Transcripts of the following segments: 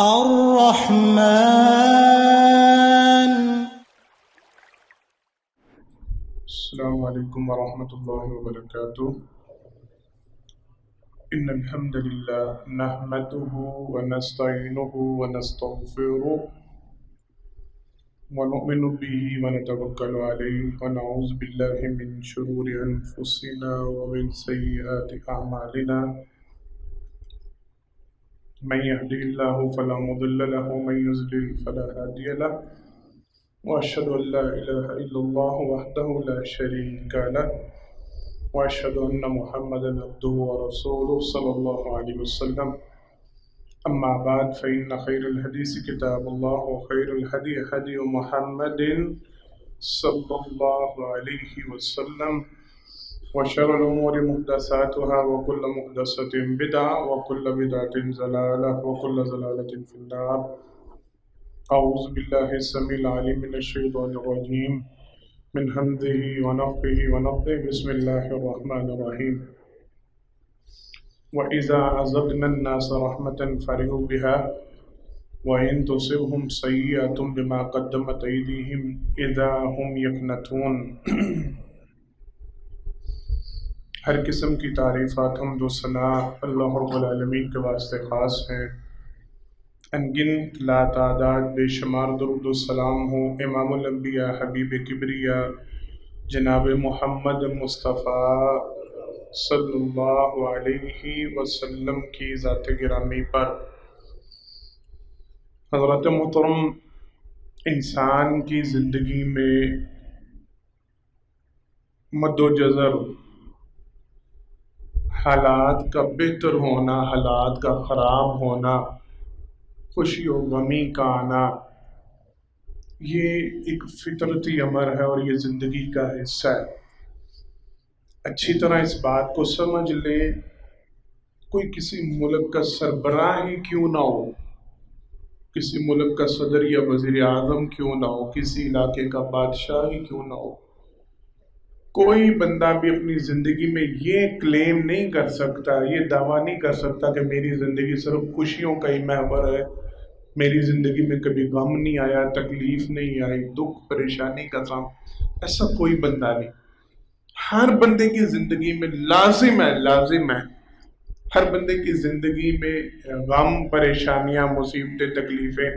الرحمن. السلام علیکم ورحمۃ اللہ وبرکاتہ. ان الحمد للہ نحمده ونستعینه ونستغفره ونؤمن به ونتوکل علیہ ونعوذ باللہ من شرور انفسنا ومن سیئات اعمالنا. من يهده الله فلا مضل له ومن يضلل فلا هادي له واشهد ان لا اله الا الله وحده لا شريك له واشهد ان محمدا عبده ورسوله صلى الله عليه وسلم. اما بعد فان خير الحديث كتاب الله وخير الهدي هدي محمد صلى الله عليه وسلم وشر الأمور محدثاتها وكل محدثة بدعة وكل بدعة ضلالة وكل ضلالة في النار. أعوذ بالله السميع العليم من الشيطان الرجيم من همزه ونفخه ونفثه. بسم الله الرحمن الرحيم. وإذا أذقنا الناس رحمة فرحوا بها وإن تصبهم سيئة بما قدمت أيديهم إذا هم يقنطون. ہر قسم کی تعریفات حمد و ثنا اللہ رب العالمین کے واسطے خاص ہیں. انگن لا تعداد بے شمار درود و سلام ہو امام الانبیاء حبیب کبریا جناب محمد مصطفیٰ صلی اللہ علیہ وسلم کی ذات گرامی پر. حضرت محترم، انسان کی زندگی میں مد و جزر، حالات کا بہتر ہونا، حالات کا خراب ہونا، خوشی و غمی کا آنا، یہ ایک فطرتی امر ہے اور یہ زندگی کا حصہ ہے. اچھی طرح اس بات کو سمجھ لے، کوئی کسی ملک کا سربراہ ہی کیوں نہ ہو، کسی ملک کا صدر یا وزیر اعظم کیوں نہ ہو، کسی علاقے کا بادشاہ ہی کیوں نہ ہو، کوئی بندہ بھی اپنی زندگی میں یہ کلیم نہیں کر سکتا، یہ دعویٰ نہیں کر سکتا کہ میری زندگی صرف خوشیوں کا ہی محور ہے، میری زندگی میں کبھی غم نہیں آیا، تکلیف نہیں آئی، دکھ پریشانی کا سامنا. ایسا کوئی بندہ نہیں. ہر بندے کی زندگی میں لازم ہے ہر بندے کی زندگی میں غم، پریشانیاں، مصیبتیں، تکلیفیں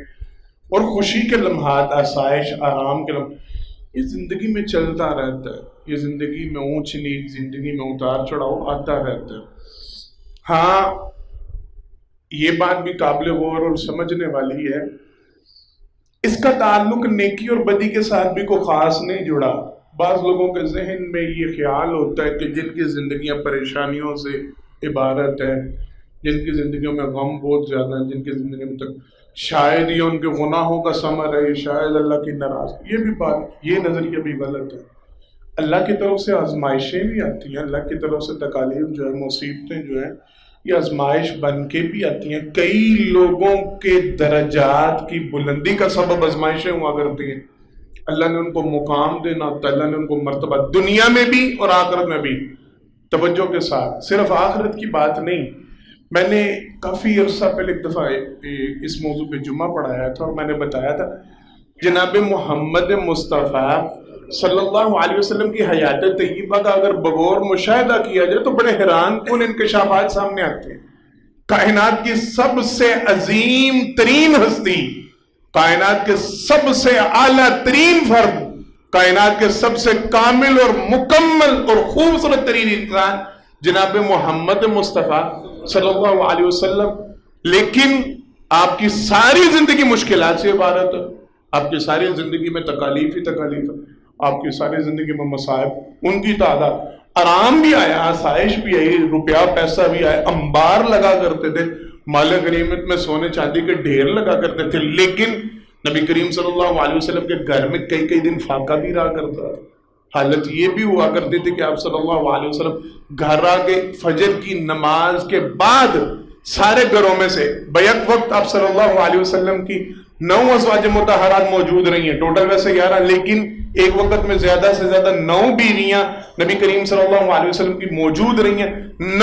اور خوشی کے لمحات، آسائش، آرام کے لمحات، یہ زندگی میں چلتا رہتا ہے. یہ زندگی میں اونچ نیچ، زندگی میں اتار چڑھاؤ آتا رہتا ہے. ہاں، یہ بات بھی قابل غور اور سمجھنے والی ہے، اس کا تعلق نیکی اور بدی کے ساتھ بھی کوئی خاص نہیں جڑا. بعض لوگوں کے ذہن میں یہ خیال ہوتا ہے کہ جن کی زندگیاں پریشانیوں سے عبارت ہے، جن کی زندگیوں میں غم بہت زیادہ ہے، جن کی زندگی میں شاید یہ ان کے گناہوں کا ثمر ہے، شاید اللہ کی ناراضگی، یہ نظریہ بھی غلط ہے. اللہ کی طرف سے آزمائشیں بھی آتی ہیں، اللہ کی طرف سے تکالیف جو ہے، مصیبتیں جو ہیں، یہ آزمائش بن کے بھی آتی ہیں. کئی لوگوں کے درجات کی بلندی کا سبب آزمائشیں ہوا کرتی ہیں. اللہ نے ان کو مقام دینا ہوتا ہے، اللہ نے ان کو مرتبہ دنیا میں بھی اور آخرت میں بھی. توجہ کے ساتھ، صرف آخرت کی بات نہیں. میں نے کافی عرصہ پہلے ایک دفعہ اس موضوع پہ جمعہ پڑھایا تھا اور میں نے بتایا تھا جناب محمد مصطفیٰ صلی اللہ علیہ وسلم کی حیات طیبہ کا اگر بغور مشاہدہ کیا جائے تو بڑے حیران کن انکشافات سامنے آتے ہیں. کائنات کی سب سے عظیم ترین ہستی، کائنات کے سب سے اعلیٰ ترین فرد، کائنات کے سب سے کامل اور مکمل اور خوبصورت ترین انسان جناب محمد مصطفیٰ صلی اللہ علیہ وسلم، لیکن آپ کی ساری زندگی مشکلات سے عبارت ہے، آپ کی ساری زندگی میں تکالیف ہی تکالیف ہے، آپ کی ساری زندگی میں مصائب، ان کی تعداد، آرام بھی آیا، آسائش بھی آئی، روپیہ پیسہ بھی آیا، انبار لگا کرتے تھے، مال غنیمت میں سونے چاندی کے ڈھیر لگا کرتے تھے، لیکن نبی کریم صلی اللہ علیہ وسلم کے گھر میں کئی دن فاقہ بھی رہا کرتا تھا. حالت یہ بھی ہوا کرتی تھی کہ آپ صلی اللہ علیہ وسلم گھر آگے فجر کی نماز کے بعد سارے گھروں میں سے بیک وقت آپ صلی اللہ علیہ وسلم کی 9 ازواج مطہرات موجود رہی ہیں، ٹوٹل ویسے 11، لیکن ایک وقت میں زیادہ سے زیادہ 9 بیویاں نبی کریم صلی اللہ علیہ وسلم کی موجود رہی ہیں.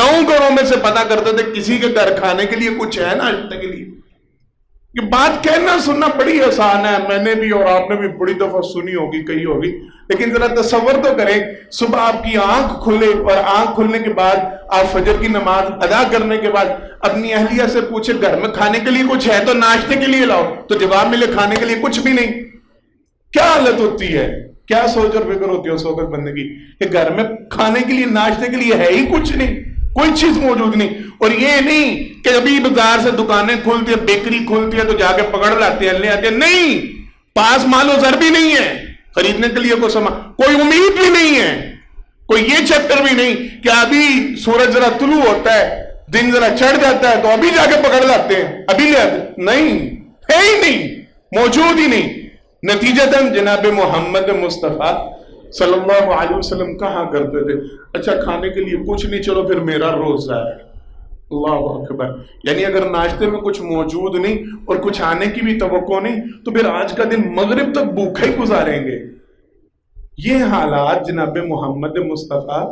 9 گھروں میں سے پتہ کرتے تھے کسی کے گھر کھانے کے لیے کچھ ہے نا آج تک کے لیے. یہ بات کہنا سننا بڑی آسان ہے، میں نے بھی اور آپ نے بھی بڑی دفعہ سنی ہوگی، کہی ہوگی، لیکن ذرا تصور تو کریں، صبح آپ کی آنکھ کھلے اور آنکھ کھلنے کے بعد آپ فجر کی نماز ادا کرنے کے بعد اپنی اہلیہ سے پوچھے گھر میں کھانے کے لیے کچھ ہے تو ناشتے کے لیے لاؤ، تو جواب ملے کھانے کے لیے کچھ بھی نہیں۔ کیا حالت ہوتی ہے، کیا سوچ اور فکر ہوتی ہے اس وقت بندے کی کہ گھر میں کھانے کے لیے ناشتے کے لیے ہے ہی کچھ نہیں، کوئی چیز موجود نہیں۔ اور یہ نہیں کہ ابھی بازار سے دکانیں کھلتی ہے، بیکری کھلتی ہے تو جا کے پکڑ لاتے ہیں، لے آتے ہیں، نہیں، پاس مال و زر بھی نہیں ہے خریدنے کے لیے، کوئی امید بھی نہیں ہے، کوئی یہ چیپٹر بھی نہیں کہ ابھی سورج ذرا طلوع ہوتا ہے، دن ذرا چڑھ جاتا ہے تو ابھی جا کے پکڑ لاتے ہیں، ابھی لے آتے ہیں، نہیں ہے ہی نہیں، موجود ہی نہیں۔ نتیجتاً جناب محمد مصطفیٰ صلی اللہ علیہ وسلم کہا کرتے تھے، اچھا کھانے کے لیے کچھ نہیں، چلو پھر میرا روزہ ہے۔ اللہ اکبر، یعنی اگر ناشتے میں کچھ موجود نہیں اور کچھ آنے کی بھی توقع نہیں تو پھر آج کا دن مغرب تک بھوکے ہی گزاریں گے۔ یہ حالات جناب محمد مصطفیٰ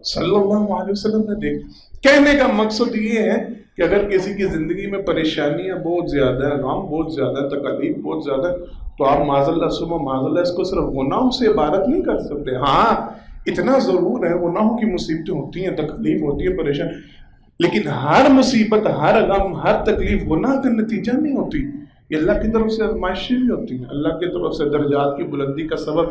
صلی اللہ علیہ وسلم نے دیکھ۔ کہنے کا مقصد یہ ہے کہ اگر کسی کی زندگی میں پریشانیاں بہت زیادہ ہے، غم بہت زیادہ ہے، تکلیف بہت زیادہ ہے، تو آپ معاذ اللہ ثم معاذ اللہ اس کو صرف گناہوں سے عبارت نہیں کر سکتے۔ ہاں اتنا ضرور ہے، گناہوں کی مصیبتیں ہوتی ہیں، تکلیف ہوتی ہے، پریشان، لیکن ہر مصیبت، ہر غم، ہر تکلیف گناہ کا نتیجہ نہیں ہوتی، یہ اللہ کی طرف سے آزمائشیں بھی ہوتی ہیں، اللہ کی طرف سے درجات کی بلندی کا سبب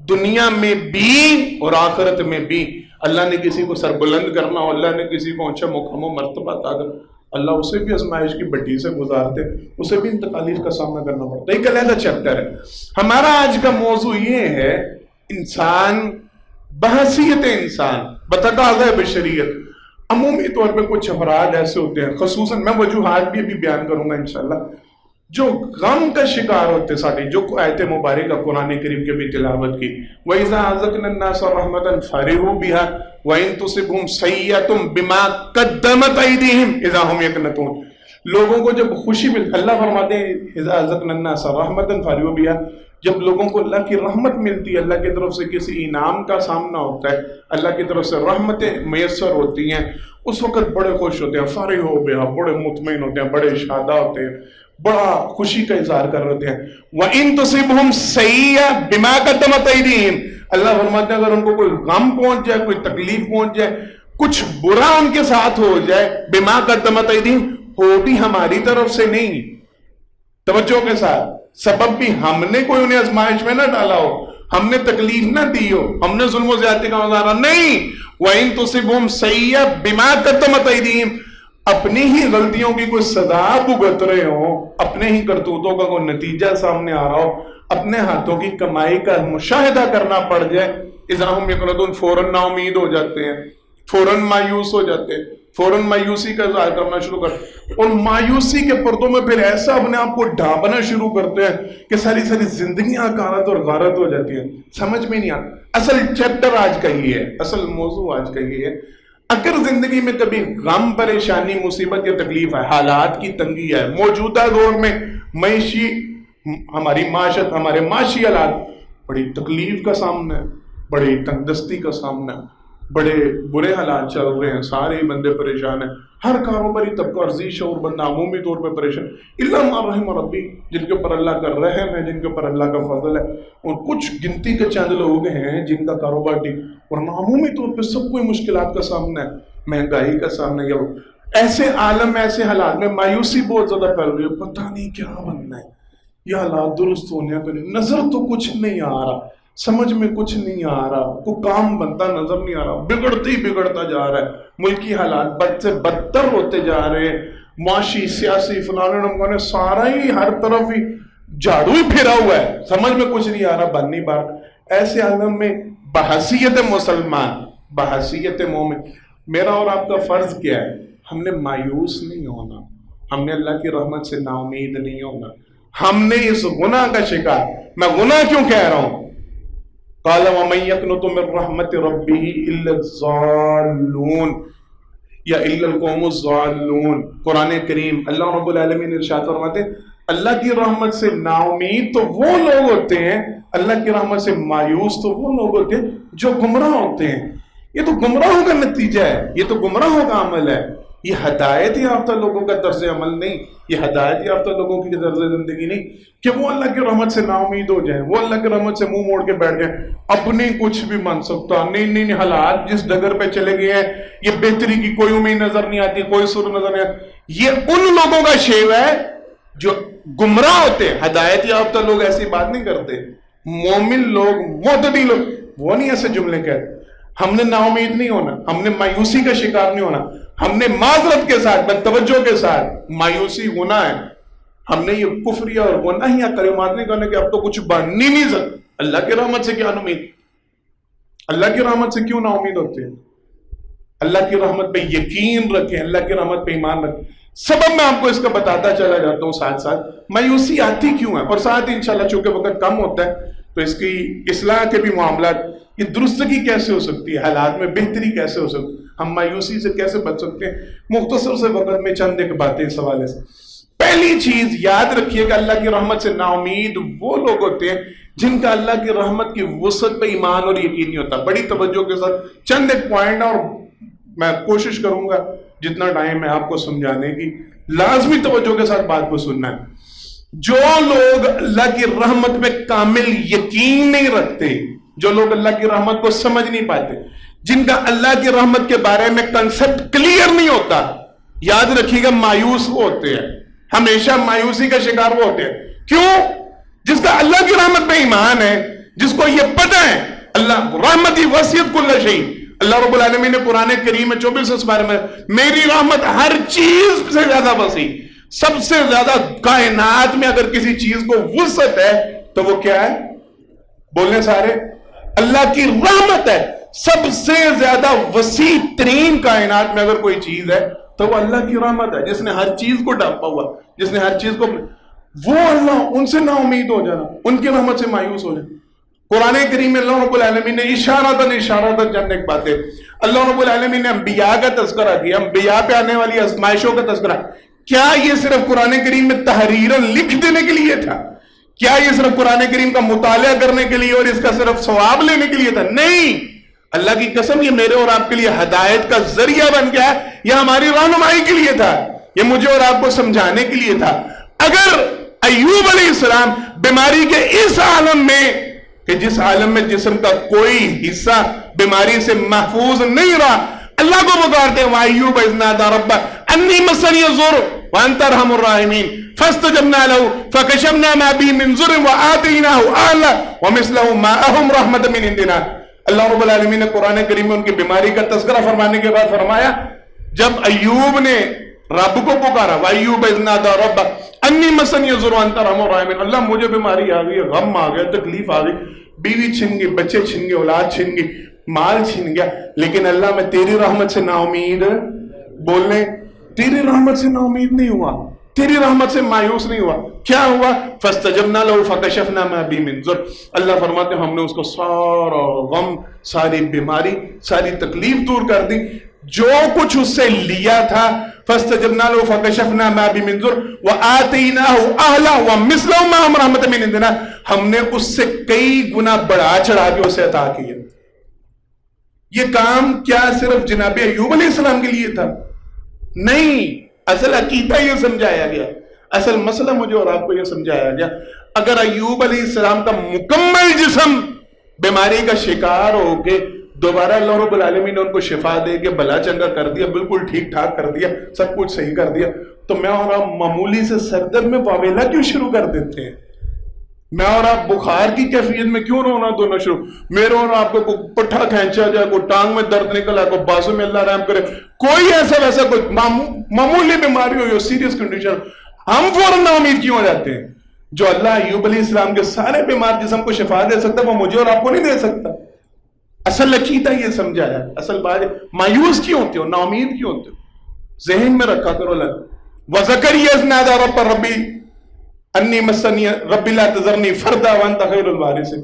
دنیا میں بھی اور آخرت میں بھی۔ اللہ نے کسی کو سر بلند کرنا ہو، اللہ نے کسی کو اونچا مقام و مرتبہ عطا کرنا، اللہ اسے بھی آزمائش کی بٹی سے گزارتے، اسے بھی ان تکالیف کا سامنا کرنا پڑتا ہے۔ ایک علیحدہ چیپٹر ہے۔ ہمارا آج کا موضوع یہ ہے انسان بحیثیت انسان بتقاضۂ بشریت۔ عمومی طور پہ کچھ افراد ایسے ہوتے ہیں، خصوصاً میں وجوہات بھی ابھی بیان کروں گا انشاءاللہ، جو غم کا شکار ہوتے ساتھی، جو آیت مبارکہ قرآن کریم کے بھی تلاوت کی، وَإِذَا أَذَقْنَا النَّاسَ رَحْمَةً فَرِحُوا بِهَا وَإِن تُصِبْهُمْ سَيِّئَةٌ بِمَا قَدَّمَتْ أَيْدِيهِمْ إِذَا هُمْ يَقْنَطُونَ۔ لوگوں کو جب خوشی ملتی، اللہ فرماتے ہیں اِذَا أَذَقْنَا النَّاسَ رَحْمَةً فَرِحُوا بِهَا، جب لوگوں کو اللہ کی رحمت ملتی ہے، اللہ کی طرف سے کسی انعام کا سامنا ہوتا ہے، اللہ کی طرف سے رحمتیں میسر ہوتی ہیں، اس وقت بڑے خوش ہوتے ہیں، فارغ ہو بہا، بڑے مطمئن ہوتے ہیں، بڑے شادہ ہوتے ہیں، بڑا خوشی کا اظہار کر رہے ہیں۔ وَإِن تُصِبْهُمْ سَيِّئَةٌ بِمَا قَدَّمَتْ أَيْدِيهِمْ، اللہ فرماتے ہیں اگر ان کو کوئی غم پہنچ جائے، کوئی تکلیف پہنچ جائے، کچھ برا ان کے ساتھ ہو جائے، بِمَا قَدَّمَتْ أَيْدِيهِمْ، ہو بھی ہماری طرف سے نہیں، توجہ کے ساتھ، سبب بھی ہم نے کوئی انہیں آزمائش میں نہ ڈالا ہو، ہم نے تکلیف نہ دی ہو، ہم نے ظلم و زیادتی کا مظاہرہ نہیں۔ وَإِن تُصِبْهُمْ سَيِّئَةٌ بِمَا قَدَّمَتْ أَيْدِيهِمْ، اپنی ہی غلطیوں کی کوئی سزا بھگت رہے ہو، اپنے ہی کرتوتوں کا کوئی نتیجہ سامنے آ رہا ہو، اپنے ہاتھوں کی کمائی کا مشاہدہ کرنا پڑ جائے، اذا ہم یقنطون، فوراً نا امید ہو جاتے ہیں، فوراً مایوس ہو جاتے ہیں، فوراً مایوسی کا اظہار کرنا شروع کرتے، اور مایوسی کے پردوں میں پھر ایسا اپنے آپ کو ڈھانپنا شروع کرتے ہیں کہ ساری زندگیاں غارت اور غارت ہو جاتی ہیں، سمجھ میں نہیں آتا۔ اصل چیپٹر آج کا یہ ہے، اصل موضوع آج کا یہ ہے، اگر زندگی میں کبھی غم، پریشانی، مصیبت یا تکلیف ہے، حالات کی تنگی ہے، موجودہ دور میں معاشی، ہماری معاشت، ہمارے معاشی حالات بڑی تکلیف کا سامنا ہے، بڑی تنگ دستی کا سامنا ہے، بڑے برے حالات چل رہے ہیں، سارے بندے پریشان ہیں، ہر کاروباری طبقہ اور ذی شعور بندہ عمومی طور پہ پریشان، الا ما رحم ربی، جن کے اوپر اللہ کا رحم ہے، جن کے اوپر اللہ کا فضل ہے، اور کچھ گنتی کے چند لوگ ہیں جن کا کاروبار ٹھیک، ورنہ عمومی طور پہ سب کو مشکلات کا سامنا ہے، مہنگائی کا سامنا ہے، ایسے عالم میں، ایسے حالات میں مایوسی بہت زیادہ پھیل رہی ہے، پتہ نہیں کیا بننا ہے، یہ حالات درست ہونے کا نہیں، نظر تو کچھ نہیں آ رہا، سمجھ میں کچھ نہیں آ رہا، کوئی کام بنتا نظر نہیں آ رہا، بگڑتے ہی بگڑتا جا رہا ہے، ملکی حالات بد سے بدتر ہوتے جا رہے ہیں، معاشی، سیاسی، فلانے نمکانے، سارا ہی ہر طرف ہی جھاڑو ہی پھرا ہوا ہے، سمجھ میں کچھ نہیں آ رہا، بن نہیں پا رہا۔ ایسے عالم میں بحیثیت مسلمان، بحیثیت مومن، میرا اور آپ کا فرض کیا ہے؟ ہم نے مایوس نہیں ہونا، ہم نے اللہ کی رحمت سے نا امید نہیں ہونا، ہم نے اس گناہ کا شکار، میں گناہ کیوں کہہ رہا ہوں؟ قال ومن يقنط من رحمت ربه الا الضالون یا الا القوم الضالون۔ قرآن کریم اللہ رب العالمین ارشاد فرماتے ہیں اللہ کی رحمت سے نا امید تو وہ لوگ ہوتے ہیں، اللہ کی رحمت سے مایوس تو وہ لوگ ہوتے ہیں جو گمراہ ہوتے ہیں۔ یہ تو گمراہوں کا نتیجہ ہے، یہ تو گمراہوں کا عمل ہے۔ یہ ہدایت یافتہ لوگوں کا طرز عمل نہیں، یہ ہدایت یافتہ لوگوں کی طرز زندگی نہیں کہ وہ اللہ کی رحمت سے نا امید ہو جائیں، وہ اللہ کی رحمت سے منہ موڑ کے بیٹھ جائیں، اپنے کچھ بھی من سکتا نہیں، حالات جس ڈگر پہ چلے گئے ہیں یہ بہتری کی کوئی امید نظر نہیں آتی، کوئی سر نظر نہیں آتی۔ یہ ان لوگوں کا شیو ہے جو گمراہ ہوتے ہیں۔ ہدایت یافتہ لوگ ایسی بات نہیں کرتے، مومن لوگ، معتدی لوگ وہ نہیں ایسے جملے کہتے۔ ہم نے نا امید نہیں ہونا، ہم نے مایوسی کا شکار نہیں ہونا، ہم نے معذرت کے ساتھ، توجہ کے ساتھ مایوسی ہونا ہے۔ ہم نے یہ کفریہ اور گناہیہ کلمات نہیں کرنے کہ اب تو کچھ بن نہیں سکتا۔ اللہ کی رحمت سے کیا امید؟ اللہ کی رحمت سے کیوں نا امید ہوتے ہیں؟ اللہ کی رحمت پہ یقین رکھیں، اللہ کی رحمت پہ ایمان رکھیں۔ سبب میں آپ کو اس کا بتاتا چلا جاتا ہوں ساتھ ساتھ، مایوسی آتی کیوں ہے، اور ساتھ ہی انشاءاللہ چونکہ وقت کم ہوتا ہے تو اس کی اصلاح کے بھی معاملات، یہ درستگی کیسے ہو سکتی ہے، حالات میں بہتری کیسے ہو سکتی ہے، ہم مایوسی سے کیسے بچ سکتے ہیں، مختصر سے وقت میں چند ایک باتیں اس حوالے سے۔ پہلی چیز یاد رکھیے کہ اللہ کی رحمت سے نا امید وہ لوگ ہوتے ہیں جن کا اللہ کی رحمت کی وسعت پہ ایمان اور یقین نہیں ہوتا۔ بڑی توجہ کے ساتھ چند ایک پوائنٹ، اور میں کوشش کروں گا جتنا ٹائم ہے آپ کو سمجھانے کی، لازمی توجہ کے ساتھ بات کو سننا ہے۔ جو لوگ اللہ کی رحمت پہ کامل یقین نہیں رکھتے، جو لوگ اللہ کی رحمت کو سمجھ نہیں پاتے، جن کا اللہ کی رحمت کے بارے میں کنسپٹ کلیئر نہیں ہوتا، یاد رکھیے گا مایوس وہ ہوتے ہیں، ہمیشہ مایوسی کا شکار وہ ہوتے ہیں۔ کیوں؟ جس کا اللہ کی رحمت پہ ایمان ہے، جس کو یہ پتہ ہے اللہ رحمتی وسعت کل شیء، اللہ رب العالمین نے قرآن کریم میں 24 اس بارے میں، میری رحمت ہر چیز سے زیادہ وسیع، سب سے زیادہ کائنات میں اگر کسی چیز کو وسعت ہے تو وہ کیا ہے؟ بولنے سارے، اللہ کی رحمت ہے۔ سب سے زیادہ وسیع ترین کائنات میں اگر کوئی چیز ہے تو وہ اللہ کی رحمت ہے، جس نے ہر چیز کو ڈھانپا ہوا، جس نے ہر چیز کو، وہ اللہ، ان سے نا امید ہو جانا، ان کی رحمت سے مایوس ہو جانا۔ قرآن کریم میں اللہ رب العالمین نے اشارتاً چند ایک باتیں، اللہ رب العالمین نے انبیاء کا تذکرہ کیا، انبیاء پہ آنے والی آزمائشوں کا تذکرہ۔ کیا یہ صرف قرآن کریم میں تحریراً لکھ دینے کے لیے تھا؟ کیا یہ صرف قرآن کریم کا مطالعہ کرنے کے لیے اور اس کا صرف ثواب لینے کے لیے تھا؟ نہیں، اللہ کی قسم یہ میرے اور آپ کے لیے ہدایت کا ذریعہ بن گیا، یہ ہماری رہنمائی کے لیے تھا، یہ مجھے اور آپ کو سمجھانے کے لیے تھا۔ اگر ایوب علیہ السلام بیماری کے اس عالم میں، کہ جس عالم میں جسم کا کوئی حصہ بیماری سے محفوظ نہیں رہا، اللہ کو پکارتے ہیں، وَأَيُّوبَ إِذْ نَادَىٰ رَبَّهُ أَنِّي مَسَّنِيَ الضُّرُّ وَأَنتَ أَرْحَمُ الرَّاحِمِينَ فَاسْتَجَبْنَا لَهُ فَكَشَفْنَا مَا بِهِ مِنْ ضُرٍّ وَآتَيْنَاهُ أَهْلَهُ وَمِثْلَهُم مَّعَهُمْ رَحْمَةً مِّنْ عِندِنَا۔ اللہ رب العالمین نے قرآن کریم میں ان کی بیماری کا تذکرہ فرمانے کے بعد فرمایا، جب ایوب نے رب کو پکارا، وَأَيُّوبَ إِذْ نَادَىٰ رَبَّهُ أَنِّي مَسَّنِيَ الضُّرُّ وَأَنتَ أَرْحَمُ الرَّاحِمِينَ، اللہ مجھے بیماری آ گئی، غم آ گیا، تکلیف آ گئی، بیوی چھن گئی، بچے چھن گئے، اولاد چھن گئی، مال چھن گیا، لیکن اللہ میں تیری رحمت سے نا امید، بولنے، تیری رحمت سے نا امید نہیں ہوا، تیری رحمت سے مایوس نہیں ہوا۔ کیا ہوا؟ فَاسْتَجَبْنَا لَهُ فَكَشَفْنَا مَا بِهِ مِنْ ضُرٍّ، اللہ فرماتے ہیں ہم نے اس کو سارا غم، ساری بیماری، ساری تکلیف دور کر دی، جو کچھ اس سے لیا تھا۔ فَاسْتَجَبْنَا لَهُ فَكَشَفْنَا مَا بِهِ مِنْ ضُرٍّ وَآتَيْنَاهُ أَهْلَهُ وَمِثْلَهُم مَّعَهُمْ رَحْمَةً مِّنْ عِندِنَا، ہم نے اس سے کئی گنا بڑھا چڑھا کے اسے عطا کیا۔ یہ کام کیا صرف جناب ایوب علیہ السلام کے لیے تھا؟ نہیں، اصل عقیدہ یہ سمجھایا گیا، اصل مسئلہ مجھے اور آپ کو یہ سمجھایا گیا، اگر ایوب علیہ السلام کا مکمل جسم بیماری کا شکار ہو کے دوبارہ اللہ رب العالمین نے ان کو شفا دے کے بلا چنگا کر دیا، بالکل ٹھیک ٹھاک کر دیا، سب کچھ صحیح کر دیا، تو میں اور آپ معمولی سے سردرد میں واویلا کیوں شروع کر دیتے ہیں؟ میں اور آپ بخار کی کیفیت میں کیوں رونا دھونا شروع؟ میرے اور آپ کو پٹھا کھینچا جائے، کوئی ٹانگ میں درد نکل آئے، کوئی بازو میں اللہ رحم کرے، کوئی ایسا ویسا کوئی معمولی بیماری ہو یا سیریس کنڈیشن، ہم فوراً نا امید کیوں ہو جاتے ہیں؟ جو اللہ ایوب علیہ السلام کے سارے بیمار جسم کو شفا دے سکتا وہ مجھے اور آپ کو نہیں دے سکتا؟ اصل عقیدہ یہ سمجھایا، اصل بات مایوس کیوں ہوتے ہو، نا امید کیوں ہوتے ہو؟ ذہن میں رکھا کرو لگ وَزَكَرِيَّا إِذْ نَادَىٰ رَبَّهُ رَبِّي أَنِّي مَسَّنِيَ رَبِّ لَا تَذَرْنِي فَرْدًا وَأَنتَ خَيْرُ الْوَارِثِينَ۔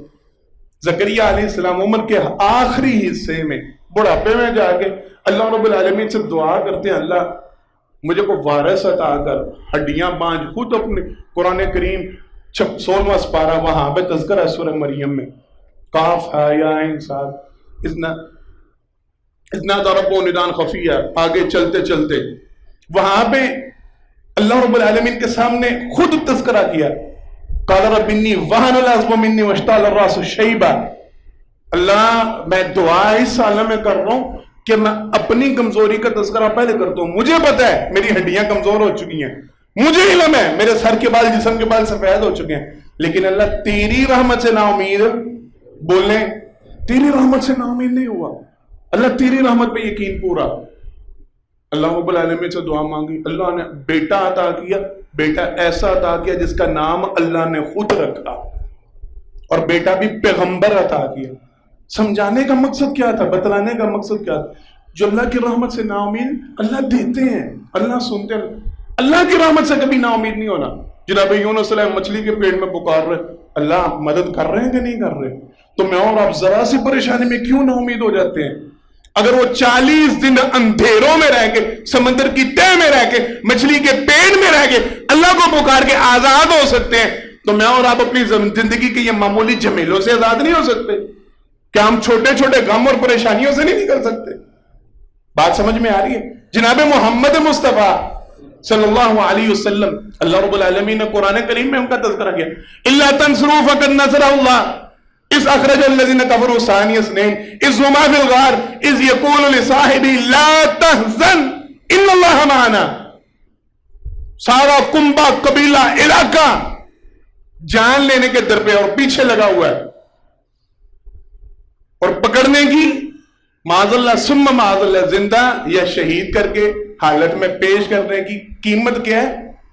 زکریا علیہ السلام عمر کے آخری حصے میں، بڑھاپے میں جا کے اللہ رب العالمین سے دعا کرتے ہیں، اللہ مجھے کو وارث عطا کر، ہڈیاں بانجھ، خود اپنے قرآن کریم 16واں سپارہ وہاں پہ تذکرہ ہے سورہ مریم میں، کاف ہے یا عین صاد، اتنا ربو ندان خفیہ، آگے چلتے چلتے وہاں پہ اللہ رب العالمین کے سامنے خود تذکرہ کیا، قال رب انی وہن العظم منی واشتعل الراس شیبا، اللہ میں دعا اس عالم میں کر رہا ہوں کہ میں اپنی کمزوری کا تذکرہ پہلے کرتا ہوں، مجھے پتا ہے میری ہڈیاں کمزور ہو چکی ہیں، مجھے علم ہے میرے سر کے بال جسم کے بال سفید ہو چکے ہیں، لیکن اللہ تیری رحمت سے نا امید، بولیں تیری رحمت سے نا امید نہیں ہوا، اللہ تیری رحمت پہ یقین پورا۔ اللہ رب العالمین سے دعا مانگی، اللہ نے بیٹا عطا کیا، بیٹا ایسا عطا کیا جس کا نام اللہ نے خود رکھا، اور بیٹا بھی پیغمبر عطا کیا۔ سمجھانے کا مقصد کیا تھا، بتلانے کا مقصد کیا تھا؟ جو اللہ کی رحمت سے نا امید، اللہ دیتے ہیں، اللہ سنتے ہیں، اللہ کی رحمت سے کبھی نا امید نہیں ہونا۔ جناب یونس علیہ مچھلی کے پیٹ میں پکار رہے، اللہ مدد کر رہے ہیں کہ نہیں کر رہے؟ تو میں اور آپ ذرا سی پریشانی میں کیوں نا امید ہو جاتے ہیں؟ اگر وہ 40 دن اندھیروں میں رہ کے، سمندر کی تہہ میں رہ کے، مچھلی کے پیٹ میں رہ کے اللہ کو پکار کے آزاد ہو سکتے ہیں، تو میں اور آپ اپنی زندگی کے یہ معمولی جھمیلوں سے آزاد نہیں ہو سکتے؟ کیا ہم چھوٹے چھوٹے غم اور پریشانیوں سے نہیں نکل سکتے؟ بات سمجھ میں آ رہی ہے؟ جناب محمد مصطفیٰ صلی اللہ علیہ وسلم، اللہ رب العالمین نے قرآن کریم میں ان کا تذکرہ کیا، اِلَّا تَنْصُرُوا فَقَدْ نَصَرَهُ اللَّهُ اِذْ أَخْرَجَ الَّذِينَ كَفَرُوا ثَانِيَ اثْنَيْنِ إِذْ هُمَا فِي الْغَارِ إِذْ يَقُولُ لِصَاحِبِهِ لَا تَحْزَنْ إِنَّ اللَّهَ مَعَنَا۔ سارا کنبہ، قبیلہ، علاقہ جان لینے کے در پہ اور پیچھے لگا ہوا ہے، اور پکڑنے کی معاذ اللہ ثم معاذ اللہ زندہ یا شہید کر کے حالت میں پیش کرنے کی قیمت کیا ہے؟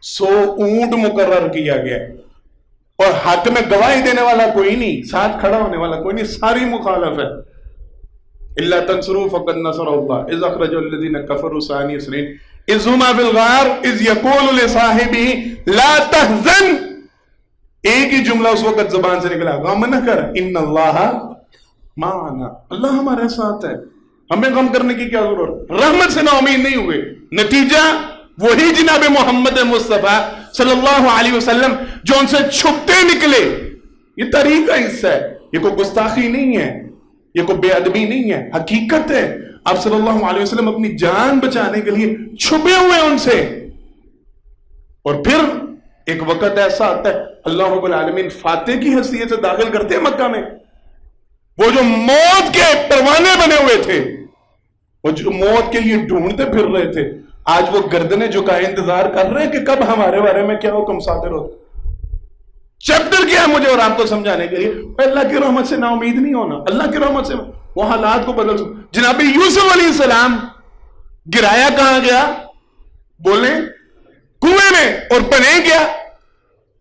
100 اونٹ مقرر کیا گیا ہے، اور حق میں گواہی دینے والا کوئی نہیں، ساتھ کھڑا ہونے والا کوئی نہیں، ساری مخالف ہے۔ اِلَّا تَنْصُرُوا فَقَدْ نَصَرَهُ اللَّهُ إِذْ أَخْرَجَ الَّذِينَ كَفَرُوا ثَانِيَ اثْنَيْنِ إِذْ هُمَا فِي الْغَارِ إِذْ يَقُولُ لِصَاحِبِهِ لَا تَحْزَنْ، ایک ہی جملہ اس وقت زبان سے نکلا، غم نہ کر، إِنَّ اللَّهَ مَعَنَا، اللہ ہمارے ساتھ ہے، ہمیں غم کرنے کی کیا ضرورت؟ رحمت سے نا امید نہیں ہوئے، نتیجہ وہی جناب محمد مصطفیٰ صلی اللہ علیہ وسلم جو ان سے چھپتے نکلے۔ یہ طریقہ حصہ ہے، یہ کوئی گستاخی نہیں ہے، یہ کوئی بے ادبی نہیں ہے، حقیقت ہے۔ آپ صلی اللہ علیہ وسلم اپنی جان بچانے کے لیے چھپے ہوئے ان سے، اور پھر ایک وقت ایسا آتا ہے اللہ رب العالمین فاتح کی حیثیت سے داخل کرتے ہیں مکہ میں۔ وہ جو موت کے پروانے بنے ہوئے تھے، وہ جو موت کے لیے ڈھونڈتے پھر رہے تھے، آج وہ گردنیں جھکائے انتظار کر رہے ہیں کہ کب ہمارے بارے میں کیا حکم صادر ہوتا۔ چیپٹر کیا ہے مجھے اور آپ کو سمجھانے کے لیے؟ اللہ کی رحمت سے نا امید نہیں ہونا، اللہ کی رحمت سے وہ حالات کو بدل سکتے۔ جناب یوسف علیہ السلام گرایا کہاں گیا؟ بولیں کنویں میں، اور بنے کیا؟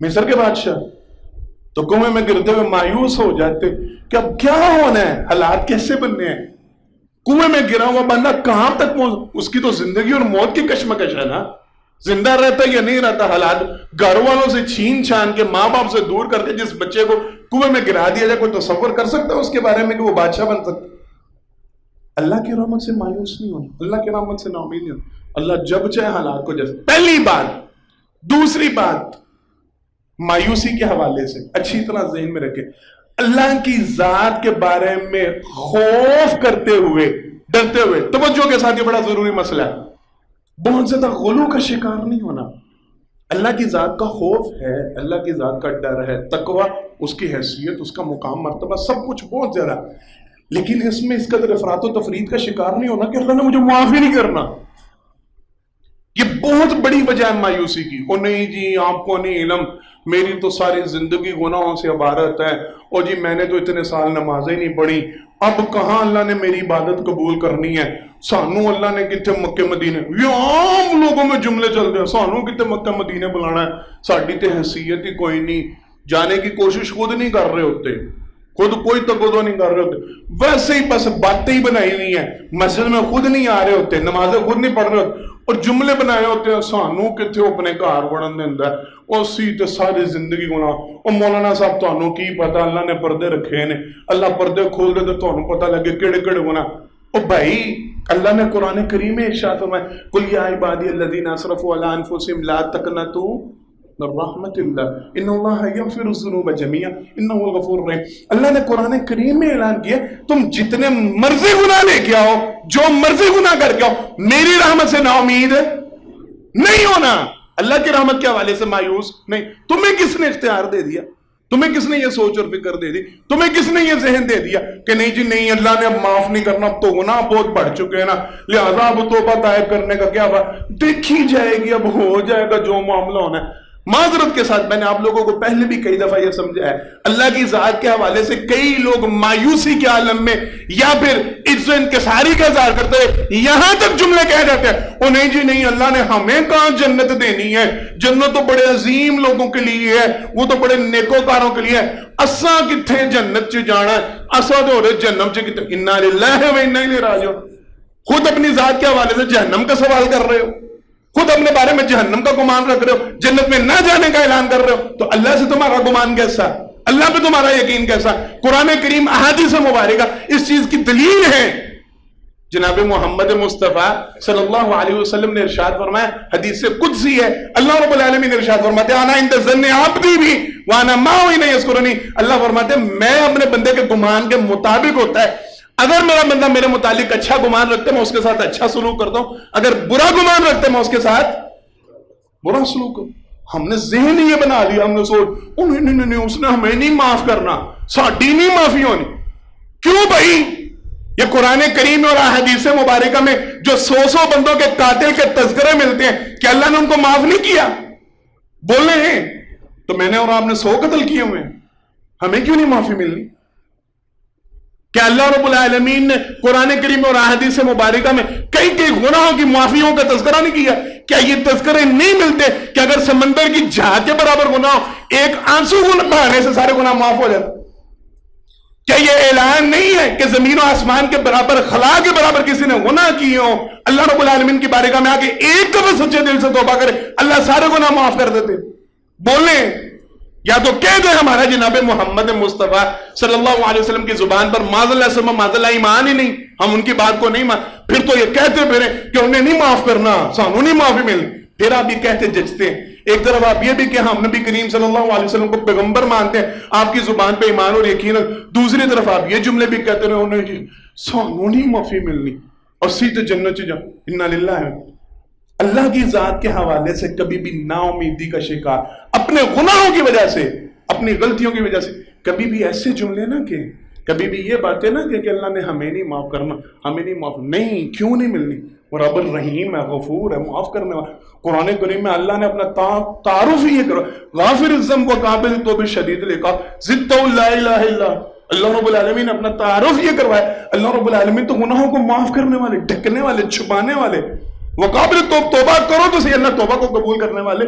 مصر کے بادشاہ۔ تو کنویں میں گرتے ہوئے مایوس ہو جاتے کہ اب کیا ہونا ہے، حالات کیسے بننے ہیں؟ کنویں میں گرا ہوا بندہ کہاں تک اس کی تو زندگی اور موت کی کشمکش ہے نا، زندہ رہتا یا نہیں رہتا، حالات گھر والوں سے چھین چھان کے، ماں باپ سے دور کر کے جس بچے کو کنویں میں گرا دیا جائے، کوئی تصور کر سکتا ہے اس کے بارے میں کہ وہ بادشاہ بن سکتا؟ اللہ کی رحمت سے مایوس نہیں ہونا، اللہ کی رحمت سے نا امید نہیں ہونا۔ اللہ جب چاہے حالات کو جیسے، پہلی بات۔ دوسری بات مایوسی کے حوالے سے اچھی طرح ذہن میں رکھیں، اللہ کی ذات کے بارے میں خوف کرتے ہوئے، ڈرتے ہوئے، توجہ کے ساتھ، یہ بڑا ضروری مسئلہ ہے، بہت زیادہ غلو کا شکار نہیں ہونا۔ اللہ کی ذات کا خوف ہے، اللہ کی ذات کا ڈر ہے، تقوی، اس کی حیثیت، اس کا مقام، مرتبہ، سب کچھ بہت زیادہ، لیکن اس میں اس قدر افراط و تفرید کا شکار نہیں ہونا کہ اللہ نے مجھے معاف ہی نہیں کرنا۔ یہ بہت بڑی وجہ ہے مایوسی کی۔ او نہیں جی آپ کو نہیں علم، میری تو ساری زندگی گناہوں سے عبارت ہے، اور جی میں نے تو اتنے سال نمازیں نہیں پڑھی، اب کہاں اللہ نے میری عبادت قبول کرنی ہے، سانو اللہ نے کتنے مکہ مدینے، یہ عام لوگوں میں جملے چلتے ہیں، سانو کتنے مکہ مدینے بلانا ہے، ساڑی تے حیثیت ہی کوئی نہیں، جانے کی کوشش خود نہیں کر رہے ہوتے، خود کوئی تقاضا نہیں کر رہے ہوتے، ویسے ہی بس باتیں ہی بنائی ہوئی ہیں، مسجد میں خود نہیں آ رہے ہوتے، نمازیں خود نہیں پڑھ رہے ہوتے، اور جملے بنائے ہوتے ہیں سانو کتنے اپنے گھر وڑن دیندا ہے، اور سی ساری زندگی گناہ۔ اور مولانا صاحب تانوں کی پتا، اللہ نے پردے رکھے نے، اللہ پردے کھول دے تو تانوں پتہ لگے کیڑے کیڑے گناہ۔ او بھائی اللہ نے قرآن کریم میں ارشاد فرمایا، قل یا عبادی الذین اسرفوا علی انفسہم لا تقنطوا من رحمت اللہ ان اللہ یغفر الذنوب جميعا انہ هو الغفور الرحیم۔ اللہ نے قرآن کریم میں اعلان کیا تم جتنے مرضی گناہ لے کے آؤ، جو مرضی گناہ کر کے آؤ، میری رحمت سے نا امید نہیں ہونا، اللہ کی رحمت کے حوالے سے مایوس نہیں۔ تمہیں کس نے اختیار دے دیا؟ تمہیں کس نے یہ سوچ اور فکر دے دی؟ تمہیں کس نے یہ ذہن دے دیا کہ نہیں جی نہیں اللہ نے اب معاف نہیں کرنا، اب تو گناہ بہت بڑھ چکے ہیں نا، لہذا اب توبہ طائب کرنے کا کیا بات، دیکھی جائے گی، اب ہو جائے گا جو معاملہ ہونا ہے۔ معذرت کے ساتھ میں نے آپ لوگوں کو پہلے بھی کئی دفعہ یہ سمجھا ہے، اللہ کی ذات کے حوالے سے کئی لوگ مایوسی کے عالم میں یا پھر عجز و انکساری کا اظہار کرتے ہیں، یہاں تک جملے کہہ جاتے ہیں او نہیں جی نہیں اللہ نے ہمیں کہاں جنت دینی ہے، جنت تو بڑے عظیم لوگوں کے لیے ہے، وہ تو بڑے نیکوکاروں کے لیے ہے، اساں کتھے جنت چ جانا ہے، اساں تو رہے جہنم چ کتھے، انا للہ و انا الیہ راجعون۔ خود اپنی ذات کے حوالے سے جہنم کا سوال کر رہے ہو، خود اپنے بارے میں جہنم کا گمان رکھ رہے ہو، جنت میں نہ جانے کا اعلان کر رہے ہو، تو اللہ سے تمہارا گمان کیسا، اللہ پہ تمہارا یقین کیسا؟ قرآن کریم احادیث مبارکہ اس چیز کی دلیل ہے۔ جناب محمد مصطفیٰ صلی اللہ علیہ وسلم نے ارشاد فرمایا، حدیث سے قدسی ہے، اللہ رب العالمین نے ارشاد فرماتے ہیں انا عند ظن عبدی بھی وانا معه حين يذكرنی، اللہ فرماتے ہیں میں اپنے بندے کے گمان کے مطابق ہوتا ہے، اگر میرا بندہ میرے متعلق اچھا گمان رکھتے میں اس کے ساتھ اچھا سلوک کرتا ہوں، اگر برا گمان رکھتے میں اس کے ساتھ برا سلوک کروں۔ ہم نے ذہن یہ بنا لیا، ہم نے سوچ نہیں اس نے ہمیں نہیں معاف کرنا، ساڈی نہیں معافی ہونی۔ کیوں بھائی؟ یہ قرآن کریم اور احادیث مبارکہ میں جو سو بندوں کے قاتل کے تذکرے ملتے ہیں، کہ اللہ نے ان کو معاف نہیں کیا؟ بولے ہیں تو میں نے اور آپ نے 100 قتل کیے ہوئے ہیں، ہمیں کیوں نہیں معافی ملنی؟ کہ اللہ رب العالمین نے قرآن کریم اور احادیث مبارکہ میں کئی گناہوں کی معافیوں کا تذکرہ نہیں کیا؟ کیا یہ تذکرے نہیں ملتے کہ اگر سمندر کی جھاگ کے برابر گناہ ایک آنسو بہانے سے سارے گناہ معاف ہو جاتے؟ کیا یہ اعلان نہیں ہے کہ زمین و آسمان کے برابر، خلا کے برابر کسی نے گناہ کیے ہوں، اللہ رب العالمین کی بارگاہ میں آ کے ایک دفعہ سچے دل سے توبہ کرے اللہ سارے گناہ معاف کر دیتے؟ بولیں یا تو کہہ دیں ہمارا جناب محمد مصطفیٰ صلی اللہ علیہ وسلم کی زبان پر معاذ اللہ سما معاذ اللہ ایمان ہی نہیں، ہم ان کی بات کو نہیں مان، پھر تو یہ کہتے پھریں کہ انہیں نہیں معاف کرنا، سانوں نہیں معافی ملنی، پھر آپ یہ کہتے ججتے ہیں۔ ایک طرف آپ یہ بھی کہ ہم نبی کریم صلی اللہ علیہ وسلم کو پیغمبر مانتے ہیں، آپ کی زبان پہ ایمان اور یقین، دوسری طرف آپ یہ جملے بھی کہتے رہے انہیں جی سانوں نہیں معافی ملنی اور سیدھے جنت چ جاؤ، انا للہ ہے۔ اللہ کی ذات کے حوالے سے کبھی بھی نا امیدی کا شکار، اپنے گناہوں کی وجہ سے، اپنی غلطیوں کی وجہ سے کبھی بھی ایسے جملے نہ کہ کبھی بھی یہ باتیں نہ کہ اللہ نے ہمیں نہیں معاف کرنا، ہمیں نہیں معاف، نہیں، کیوں نہیں ملنی؟ وہ رب الرحیم ہے، غفور ہے، معاف کرنے والا۔ قرآن کریم میں اللہ نے اپنا تعارف ہی یہ کرو، غافر الذنب و قابل التوب شدید العقاب ذی الطول لا الہ الا اللہ رب العالمین نے اپنا تعارف یہ کروایا۔ اللہ رب العالمین تو گناہوں کو معاف کرنے والے، ڈھکنے والے، چھپانے والے، وقابل التوب، توبہ کرو تو صحیح اللہ توبہ کو قبول کرنے والے۔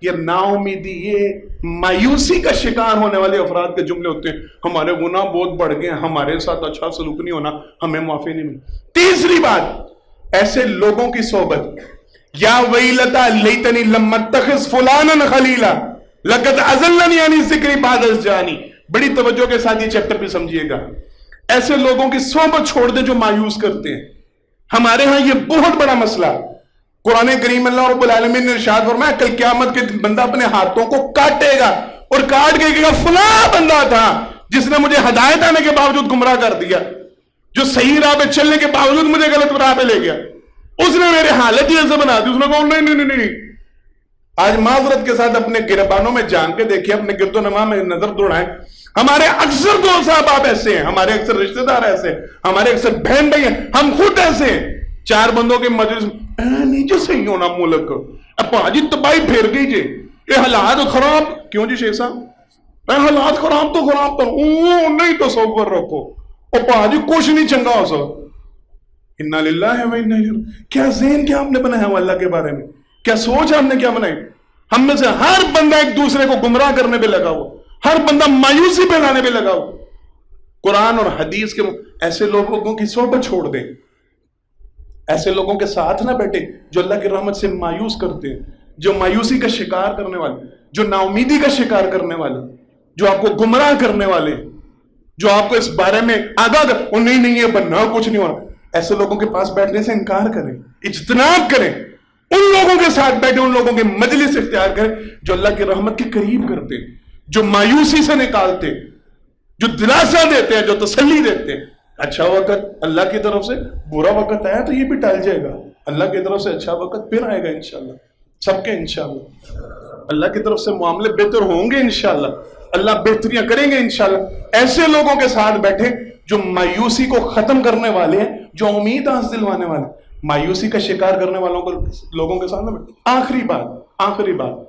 یہ نا امیدی، یہ مایوسی کا شکار ہونے والے افراد کے جملے ہوتے ہیں، ہمارے گناہ بہت بڑھ گئے ہیں، ہمارے ساتھ اچھا سلوک نہیں ہونا، ہمیں معافی نہیں ملی۔ تیسری بات، ایسے لوگوں کی صحبت، یا ویلتا لیتنی لم اتخذ فلانا خلیلا لقد اضلنی عن الذکر بعد اذ جاءنی۔ بڑی توجہ کے ساتھ یہ چیپٹر بھی سمجھیے گا۔ ایسے لوگوں کی صحبت چھوڑ دیں جو مایوس کرتے ہیں۔ ہمارے ہاں یہ بہت بڑا مسئلہ، قرآن کریم اللہ رب العالمین نے ارشاد فرمایا کل قیامت کے دن بندہ اپنے ہاتھوں کو کاٹے گا اور کاٹ کے کہے گا فلاں بندہ تھا جس نے مجھے ہدایت آنے کے باوجود گمراہ کر دیا، جو صحیح راہ پہ چلنے کے باوجود مجھے غلط راہ پہ لے گیا، اس نے میرے حالت ہی ایسے بنا دی۔ اس نے کہا نہیں نہیں نہیں نہیں۔ آج معذرت کے ساتھ اپنے گربانوں میں جان کے دیکھیں، اپنے گرد و نواح میں نظر دوڑائیں، ہمارے اکثر دوست احباب ایسے ہیں، ہمارے اکثر رشتہ دار ایسے ہیں، ہمارے اکثر بہن بھائی ہیں، ہم خود ایسے ہیں۔ 4 بندوں کے مجلس نہیں جو صحیح ہونا ملک، اپا جی تباہی پھیر گئی جی، یہ حالات خراب، کیوں جی شیخ صاحب حالات خراب تو خراب تو نہیں تصور رکھو، اپا جی کچھ نہیں چنگا ہو سکتا۔ انا للہ و انا الیہ، کیا ذہن کیا آپ نے بنایا ہوا اللہ کے بارے میں، کیا سوچ آپ نے کیا بنائی؟ ہم میں سے ہر بندہ ایک دوسرے کو گمراہ کرنے پہ لگا ہوا، ہر بندہ مایوسی پہ لانے پہ لگا ہوا۔ قرآن اور حدیث کے ایسے لوگوں کی صحبت چھوڑ دیں، ایسے لوگوں کے ساتھ نہ بیٹھے جو اللہ کی رحمت سے مایوس کرتے ہیں، جو مایوسی کا شکار کرنے والے، جو نا امیدی کا شکار کرنے والے، جو آپ کو گمراہ کرنے والے، جو آپ کو اس بارے میں آگاہ کر نہیں یہ بننا کچھ نہیں ہونا، ایسے لوگوں کے پاس بیٹھنے سے انکار کریں، اجتناب کریں، ان لوگوں کے ساتھ بیٹھے، ان لوگوں کے مجلس اختیار کریں جو اللہ کی رحمت کے قریب کرتے، جو مایوسی سے نکالتے، جو دلاسا دیتے ہیں، جو تسلی دیتے ہیں۔ اچھا وقت اللہ کی طرف سے، برا وقت آیا تو یہ بھی ٹل جائے گا، اللہ کی طرف سے اچھا وقت پھر آئے گا انشاءاللہ۔ سب کے انشاءاللہ اللہ کی طرف سے معاملے بہتر ہوں گے انشاءاللہ، اللہ بہتریاں کریں گے انشاءاللہ۔ ایسے لوگوں کے ساتھ بیٹھے جو مایوسی کو ختم کرنے والے ہیں، جو امید آنس دلوانے والے ہیں۔ مایوسی کا شکار کرنے والوں کو لوگوں کے ساتھ آخری بات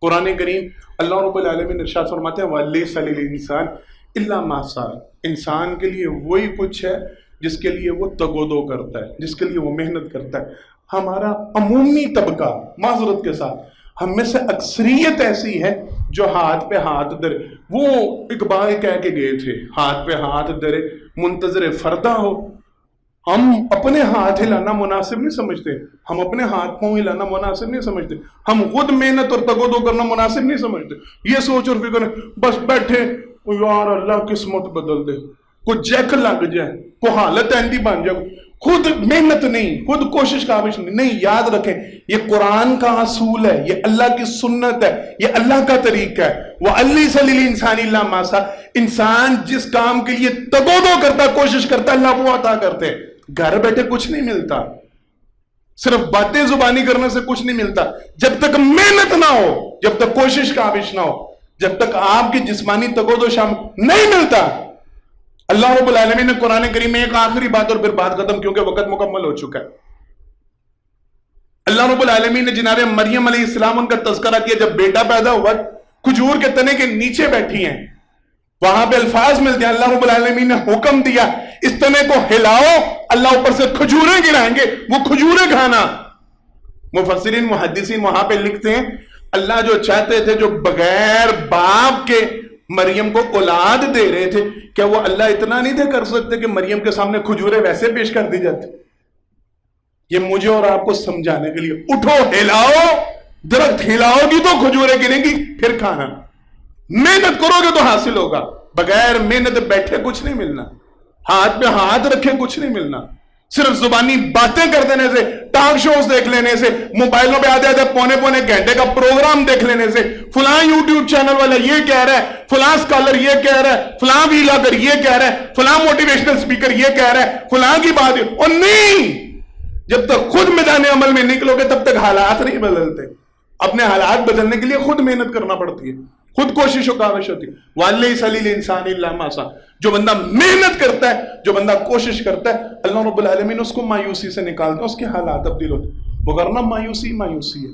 قرآن کریم اللہ رب العالمین ارشاد فرماتے ہیں وَلَيْسَ لِلْإِنسَانِ إِلَّا مَا سَعَىٰ، انسان کے لیے وہی کچھ ہے جس کے لیے وہ تگ و دو کرتا ہے، جس کے لیے وہ محنت کرتا ہے۔ ہمارا عمومی طبقہ معذرت کے ساتھ ہم میں سے اکثریت ایسی ہے جو ہاتھ پہ ہاتھ درے، وہ اقبال کہہ کے گئے تھے ہاتھ پہ ہاتھ درے منتظر فردہ ہو۔ ہم اپنے ہاتھ ہلانا مناسب نہیں سمجھتے، ہم اپنے ہاتھ پاؤں ہلانا مناسب نہیں سمجھتے، ہم خود محنت اور تگ و دو کرنا مناسب نہیں سمجھتے۔ یہ سوچ اور فکر بس بیٹھے یار اللہ قسمت بدل دے، کوئی جیک لگ جائے، کوئی حالت ایندی بن جائے، خود محنت نہیں، خود کوشش کاوش نہیں۔ یاد رکھیں یہ قرآن کا اصول ہے، یہ اللہ کی سنت ہے، یہ اللہ کا طریقہ ہے۔ وَأَلَّيْسَ لِلْإِنسَانِ إِلَّا مَا سَعَىٰ، انسان جس کام کے لیے تگ و دو کرتا کوشش کرتا اللہ وہ عطا کرتے۔ گھر بیٹھے کچھ نہیں ملتا، صرف باتیں زبانی کرنے سے کچھ نہیں ملتا۔ جب تک محنت نہ ہو، جب تک کوشش کاوش نہ ہو، جب تک آپ کی جسمانی تگ و دو شامل نہیں ملتا۔ اللہ رب العالمین نے قرآن کریم میں ایک آخری بات اور پھر بات ختم کیونکہ وقت مکمل ہو چکا ہے۔ اللہ رب العالمین نے جناب مریم علیہ السلام ان کا تذکرہ کیا جب بیٹا پیدا ہوا، کھجور کے تنے کے نیچے بیٹھی ہیں، وہاں پہ الفاظ ملتے ہیں۔ اللہ رب العالمین نے حکم دیا اس تنے کو ہلاؤ، اللہ اوپر سے کھجوریں گرائیں گے، وہ کھجوریں کھانا۔ مفسرین محدثین وہاں پہ لکھتے ہیں اللہ جو چاہتے تھے، جو بغیر باپ کے مریم کو اولاد دے رہے تھے، کیا وہ اللہ اتنا نہیں تھے کر سکتے کہ مریم کے سامنے کھجوریں ویسے پیش کر دی جاتی؟ یہ مجھے اور آپ کو سمجھانے کے لیے، اٹھو ہلاؤ، درخت ہلاؤ گی تو کھجوریں گریں گی، پھر کھانا۔ محنت کرو گے تو حاصل ہوگا، بغیر محنت بیٹھے کچھ نہیں ملنا، ہاتھ پہ ہاتھ رکھے کچھ نہیں ملنا۔ صرف زبانی باتیں کر دینے سے، ٹاک شوز دیکھ لینے سے، موبائلوں پہ آدھے پونے گھنٹے کا پروگرام دیکھ لینے سے، فلاں یوٹیوب چینل والا یہ کہہ رہا ہے، فلاں اسکالر یہ کہہ رہا ہے، فلاں ویلاگر یہ کہہ رہا ہے، فلاں موٹیویشنل سپیکر یہ کہہ رہا ہے، فلاں کی بات ہے، اور نہیں، جب تک خود میدان عمل میں نکلو گے تب تک حالات نہیں بدلتے۔ اپنے حالات بدلنے کے لیے خود محنت کرنا پڑتی ہے، خود کوشش و کاوش ہوتی ہے۔ وَلَيْسَ لِلْإِنسَانِ إِلَّا مَا سَعَىٰ، جو بندہ محنت کرتا ہے، جو بندہ کوشش کرتا ہے، اللہ رب العالمین اس کو مایوسی سے نکالتا ہے، اس کے حالات تبدیل ہوتے ہیں۔ وگرنہ مایوسی ہے،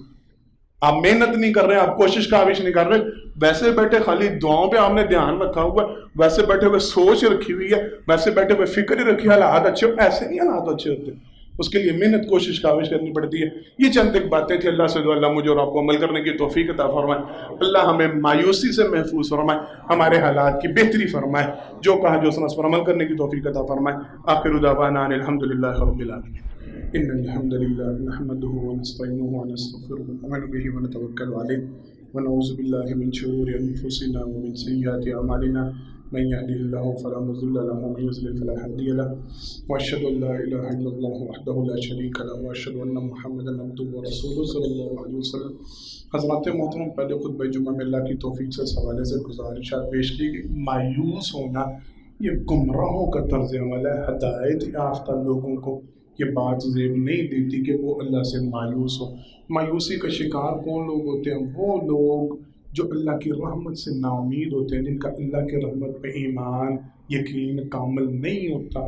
آپ محنت نہیں کر رہے، آپ کوشش کاوش نہیں کر رہے، ویسے بیٹھے خالی دعاؤں پہ آپ نے دھیان رکھا ہوا ہے، ویسے بیٹھے ہوئے سوچ رکھی ہوئی ہے، ویسے بیٹھے ہوئے فکر ہی رکھی، حالات اچھے، ایسے نہیں حالات اچھے ہوتے، اس کے لیے محنت کوشش کاوش کرنی پڑتی ہے۔ یہ چند ایک باتیں تھیں، اللہ سے دعا اللہ مجھے اور آپ کو عمل کرنے کی توفیق عطا فرمائے، اللہ ہمیں مایوسی سے محفوظ فرمائے، ہمارے حالات کی بہتری فرمائے، جو کہا جو سنا اس پر عمل کرنے کی توفیق عطا فرمائے۔ آخر دعوانا ان الحمدللہ رب العالمین۔ ان الحمد للہ نحمده ونستعینه ونستغفره ونؤمن به ونتوکل علیہ ونعوذ باللہ من شرور انفسنا ومن سیئات اعمالنا من يهده الله فلا مضل له ومن يضلل فلا هادي له واشهد ان لا اله الا الله وحده لا شريك له واشهد ان محمدا عبده ورسوله صلی اللہ علیہ وسلم۔ حضرات محترم، پہلے خطبہ جمعہ میں اللہ کی توفیق سے اس حوالے سے گزارشات پیش کی گئی۔ مایوس ہونا یہ گمراہوں کا طرز عمل ہے، ہدایت یافتہ لوگوں کو یہ بات زیب نہیں دیتی کہ وہ اللہ سے مایوس ہو۔ مایوسی کا شکار کون لوگ ہوتے ہیں؟ وہ لوگ جو اللہ کی رحمت سے نا امید ہوتے ہیں، جن کا اللہ کی رحمت پہ ایمان یقین کامل نہیں ہوتا،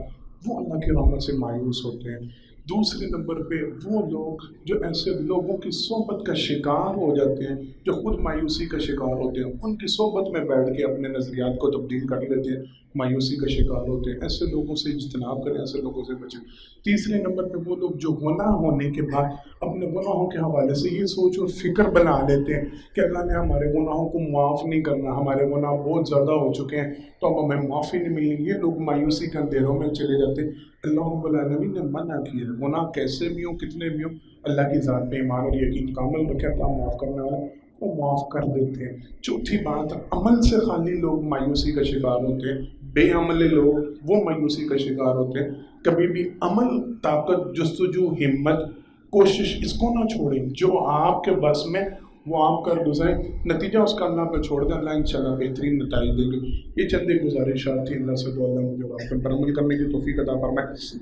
وہ اللہ کی رحمت سے مایوس ہوتے ہیں۔ دوسرے نمبر پہ وہ لوگ جو ایسے لوگوں کی صحبت کا شکار ہو جاتے ہیں، جو خود مایوسی کا شکار ہوتے ہیں، ان کی صحبت میں بیٹھ کے اپنے نظریات کو تبدیل کر لیتے ہیں، مایوسی کا شکار ہوتے ہیں۔ ایسے لوگوں سے اجتناب کریں، ایسے لوگوں سے بچیں۔ تیسرے نمبر پہ وہ لوگ جو گناہ ہونے کے بعد اپنے گناہوں کے حوالے سے یہ سوچ اور فکر بنا لیتے ہیں کہ اللہ نے ہمارے گناہوں کو معاف نہیں کرنا، ہمارے گناہ بہت زیادہ ہو چکے ہیں تو اب ہمیں معافی نہیں ملے گی۔ یہ لوگ مایوسی کے اندھیروں میں چلے جاتے ہیں۔ اللہ رب العالمین نے منع کیا ہے، گناہ کیسے بھی ہوں، کتنے بھی ہوں، اللہ کی ذات پہ ایمان اور یقین کامل رکھے، اللہ معاف کرنے والا، وہ معاف کر دیتے ہیں۔ چوتھی بات، عمل سے خالی لوگ مایوسی کا شکار ہوتے ہیں، بے عملے لوگ وہ مایوسی کا شکار ہوتے ہیں۔ کبھی بھی عمل، طاقت، جستجو، ہمت، کوشش اس کو نہ چھوڑیں، جو آپ کے بس میں وہ آپ کر گزریں، نتیجہ اس کا اللہ پہ چھوڑ دیں، اللہ انشاءاللہ بہترین نتائج دیں گے۔ یہ چند ایک گزارشات تھی، اللہ سے دعا اللہ مجھے اور آپ پر عمل کرنے کی توفیق عطا فرمائے۔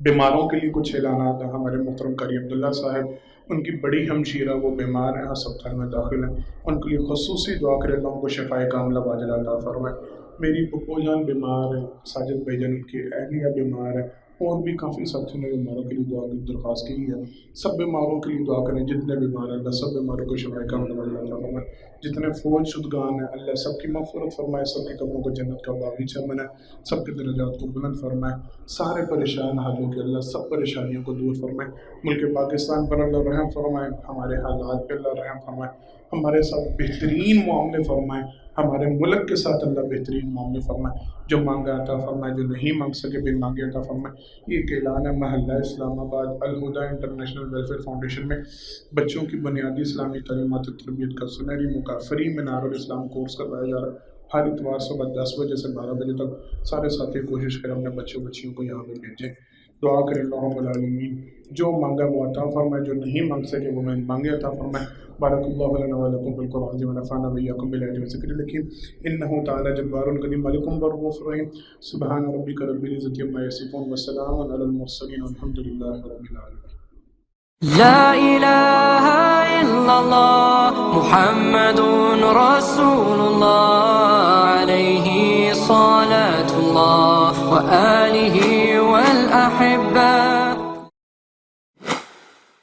بیماروں کے لیے کچھ اعلانات ہیں۔ ہمارے محترم قاری عبداللہ صاحب ان کی بڑی ہمشیرہ وہ بیمار ہیں، ہسپتال میں داخل ہیں، ان کے لیے خصوصی دعا کرے، اللہ ان کو شفائے کاملہ عاجلہ عطا فرمائے۔ میری پھپھو جان بیمار ہیں، ساجد بھائی جان ان کی اہلیہ بیمار ہے، اور بھی کافی ساتھیوں نے بیماروں کے لیے دعا کی درخواست کی ہے۔ سب بیماروں کے لیے دعا کریں، جتنے بیمار ہیں اللہ سب بیماروں کو شفائے کاملہ عطا فرمائے۔ جتنے فوت شدگان ہیں اللہ سب کی مغفرت فرمائے، سب کی قبروں کو جنت کا باغیچہ بنائے، سب کے درجات کو بلند فرمائے۔ سارے پریشان حالوں کے اللہ سب پریشانیوں کو دور فرمائے۔ ملک پاکستان پر اللہ رحم فرمائے، ہمارے حالات پہ اللہ رحم فرمائے، ہمارے ساتھ بہترین معاملے فرمائے، ہمارے ملک کے ساتھ اللہ بہترین معاملے فرمائے۔ جو مانگا عطا فرمائے، جو نہیں مانگ سکے بے مانگے عطا فرمائے۔ یہ ایک اعلان ہے محلہ اسلام آباد الہدیٰ انٹرنیشنل ویلفیئر فاؤنڈیشن میں بچوں کی بنیادی اسلامی تعلیمات و تربیت کا سنہری موقع فری منار الاسلام کورس کروایا جا رہا ہے۔ ہر اتوار صبح 10 بجے سے 12 بجے تک سارے ساتھی کوشش کریں اپنے بچوں بچیوں کو یہاں پہ بھیجیں۔ دعا کریں اللہ رب العالمین جو مانگا وہ عطا فرمائے، جو نہیں مانگ سکے وہ مانگے عطا فرمائے۔ بارک اللہ لنا ولکم فی القرآن العظیم ونفعنا وإیاکم بالآیات والذکر الحکیم انہ تعالی جبار کریم مالک الرؤوف الرحیم۔ سبحان ربک رب العزۃ عما یصفون وسلام علی المرسلین والحمد للہ رب العالمین۔ لا إله إلا الله محمد رسول الله عليه صلاة الله وآله والأحبة